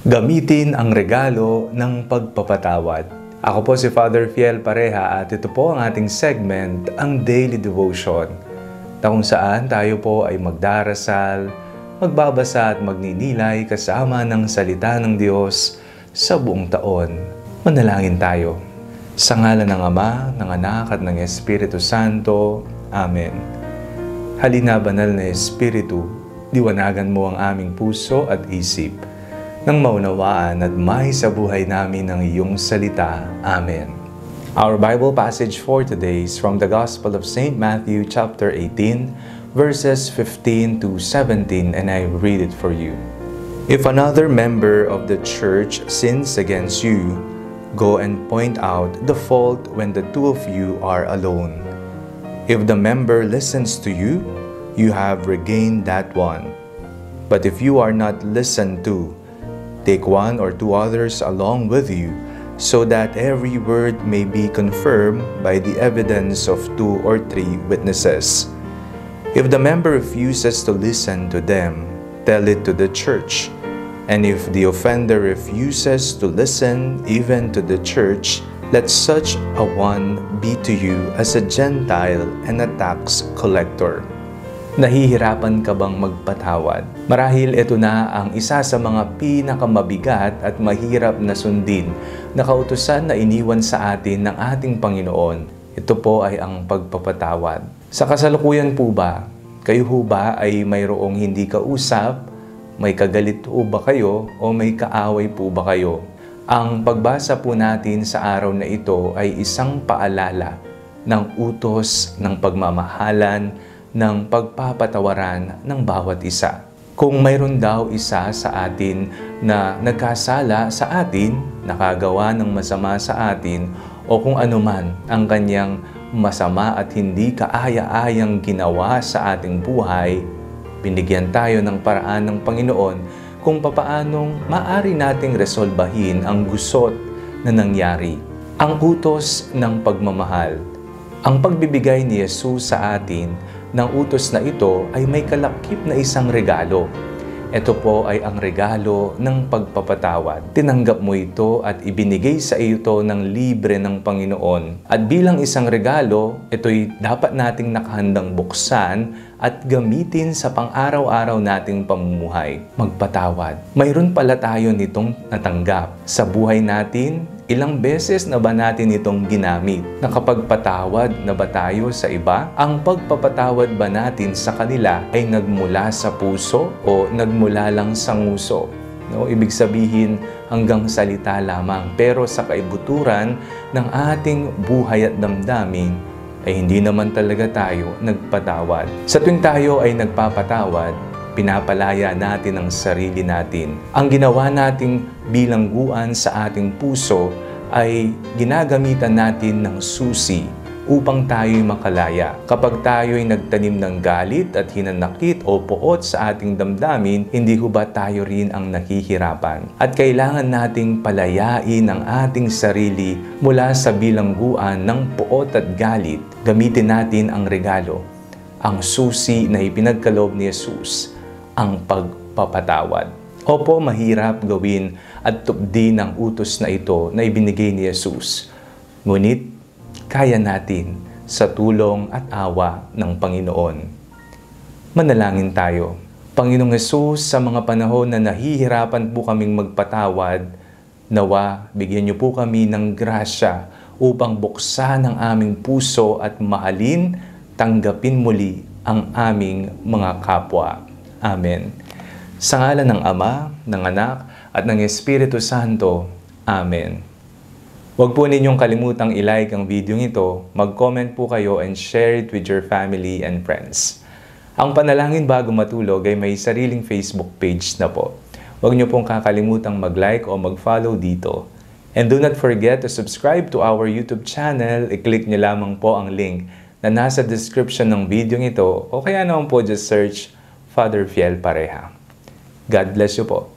Gamitin ang regalo ng pagpapatawad. Ako po si Father Fiel Pareha at ito po ang ating segment, ang Daily Devotion, na kung saan tayo po ay magdarasal, magbabasa at magninilay kasama ng salita ng Diyos sa buong taon. Manalangin tayo. Sa ngalan ng Ama, ng Anak at ng Espiritu Santo. Amen. Halina, banal na Espiritu, liwanagan mo ang aming puso at isip, nang maunawaan at may sa buhay namin ang iyong salita. Amen. Our Bible passage for today is from the Gospel of St. Matthew chapter 18, verses 15 to 17, and I read it for you. If another member of the church sins against you, go and point out the fault when the two of you are alone. If the member listens to you, you have regained that one. But if you are not listened to, take one or two others along with you, so that every word may be confirmed by the evidence of 2 or 3 witnesses. If the member refuses to listen to them, tell it to the church. And if the offender refuses to listen even to the church, let such a one be to you as a Gentile and a tax collector. Nahihirapan ka bang magpatawad? Marahil ito na ang isa sa mga pinakamabigat at mahirap na sundin na kautusan na iniwan sa atin ng ating Panginoon. Ito po ay ang pagpapatawad. Sa kasalukuyan po ba, kayo ho ba ay mayroong hindi kausap, may kagalit po ba kayo o may kaaway po ba kayo? Ang pagbasa po natin sa araw na ito ay isang paalala ng utos ng pagmamahalan, ng pagpapatawaran ng bawat isa. Kung mayroon daw isa sa atin na nagkasala sa atin, nakagawa ng masama sa atin, o kung anuman ang kanyang masama at hindi kaaya-ayang ginawa sa ating buhay, binigyan tayo ng paraan ng Panginoon kung papaanong maaari nating resolbahin ang gusot na nangyari. Ang utos ng pagmamahal. Ang pagbibigay ni Jesus sa atin ng utos na ito ay may kalakip na isang regalo. Ito po ay ang regalo ng pagpapatawad. Tinanggap mo ito at ibinigay sa iyo ito ng libre ng Panginoon. At bilang isang regalo, ito'y dapat nating nakahandang buksan at gamitin sa pang-araw-araw nating pamumuhay. Magpatawad. Mayroon pala tayo nitong natanggap. Sa buhay natin, ilang beses na ba natin itong ginamit? Nakapagpatawad na ba tayo sa iba? Ang pagpapatawad ba natin sa kanila ay nagmula sa puso o nagmula lang sa nguso? No, ibig sabihin hanggang salita lamang. Pero sa kaibuturan ng ating buhay at damdamin, ay hindi naman talaga tayo nagpatawad. Sa tuwing tayo ay nagpapatawad, pinapalaya natin ang sarili natin. Ang ginawa nating bilangguan sa ating puso ay ginagamitan natin ng susi upang tayo'y makalaya. Kapag tayo'y nagtanim ng galit at hinanakit o puot sa ating damdamin, hindi ho ba tayo rin ang nahihirapan? At kailangan nating palayain ang ating sarili mula sa bilangguan ng puot at galit. Gamitin natin ang regalo, ang susi na ipinagkaloob ni Jesus, ang pagpapatawad. Opo, mahirap gawin at tupdin ang utos na ito na ibinigay ni Jesus. Ngunit, kaya natin sa tulong at awa ng Panginoon. Manalangin tayo. Panginoong Hesus, sa mga panahon na nahihirapan po kaming magpatawad, nawa bigyan niyo po kami ng grasya upang buksan ang aming puso at mahalin, tanggapin muli ang aming mga kapwa. Amen. Sa ngalan ng Ama, ng Anak, at ng Espiritu Santo. Amen. Huwag po ninyong kalimutang i-like ang video ito, mag-comment po kayo and share it with your family and friends. Ang Panalangin Bago Matulog ay may sariling Facebook page na po. Huwag niyo pong kakalimutang mag-like o mag-follow dito. And do not forget to subscribe to our YouTube channel. I-click niyo lamang po ang link na nasa description ng video ito o kaya naman po just search Father Fiel Pareha. God bless you po.